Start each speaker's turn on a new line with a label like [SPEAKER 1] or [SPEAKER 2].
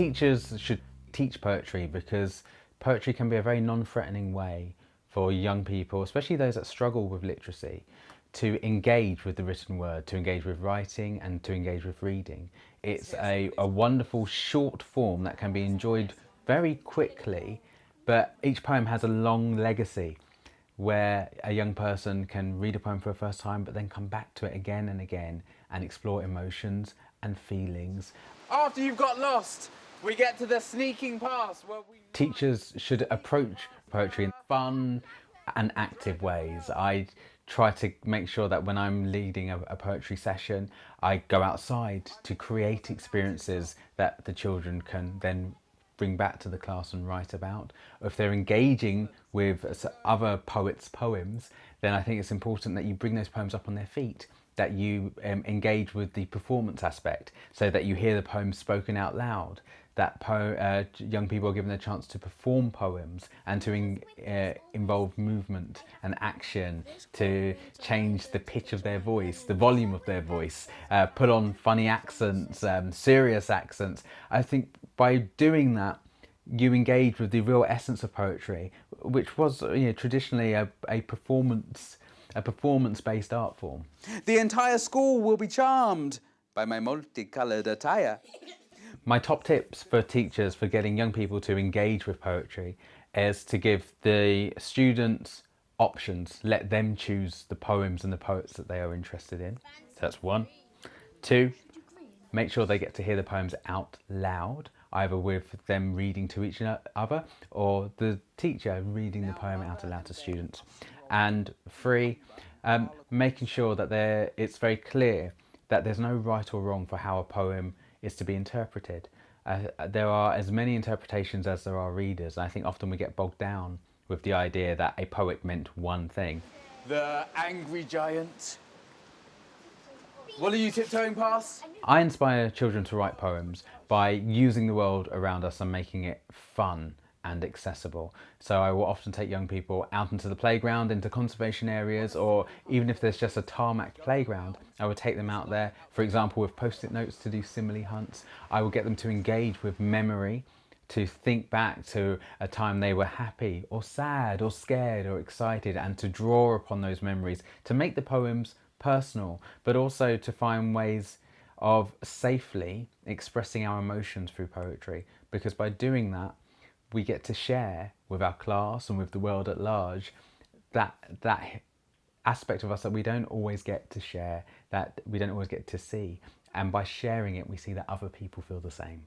[SPEAKER 1] Teachers should teach poetry because poetry can be a very non-threatening way for young people, especially those that struggle with literacy, to engage with the written word, to engage with writing and to engage with reading. It's a wonderful short form that can be enjoyed very quickly, but each poem has a long legacy where a young person can read a poem for the first time but then come back to it again and again and explore emotions and feelings.
[SPEAKER 2] After you've got lost, we get to the sneaking past where we...
[SPEAKER 1] Teachers should approach poetry in fun and active ways. I try to make sure that when I'm leading a poetry session, I go outside to create experiences that the children can then bring back to the class and write about. Or if they're engaging with other poets' poems, then I think it's important that you bring those poems up on their feet, that you engage with the performance aspect so that you hear the poems spoken out loud, that young people are given a chance to perform poems and to involve movement and action, to change the pitch of their voice, the volume of their voice, put on funny accents, serious accents. I think by doing that, you engage with the real essence of poetry, which was traditionally a performance-based art form.
[SPEAKER 2] The entire school will be charmed by my multicoloured attire.
[SPEAKER 1] My top tips for teachers for getting young people to engage with poetry is to give the students options. Let them choose the poems and the poets that they are interested in. So that's 1. 2, make sure they get to hear the poems out loud, either with them reading to each other or the teacher reading the poem out aloud to students. And 3, making sure that it's very clear that there's no right or wrong for how a poem is to be interpreted. There are as many interpretations as there are readers. I think often we get bogged down with the idea that a poet meant one thing.
[SPEAKER 2] The angry giant. What are you tiptoeing past?
[SPEAKER 1] I inspire children to write poems by using the world around us and making it fun and accessible. So I will often take young people out into the playground, into conservation areas, or even if there's just a tarmac playground, I would take them out there, for example, with post-it notes to do simile hunts. I will get them to engage with memory, to think back to a time they were happy or sad or scared or excited, and to draw upon those memories to make the poems personal, but also to find ways of safely expressing our emotions through poetry, because by doing that, we get to share with our class and with the world at large that aspect of us that we don't always get to share, that we don't always get to see. And by sharing it, we see that other people feel the same.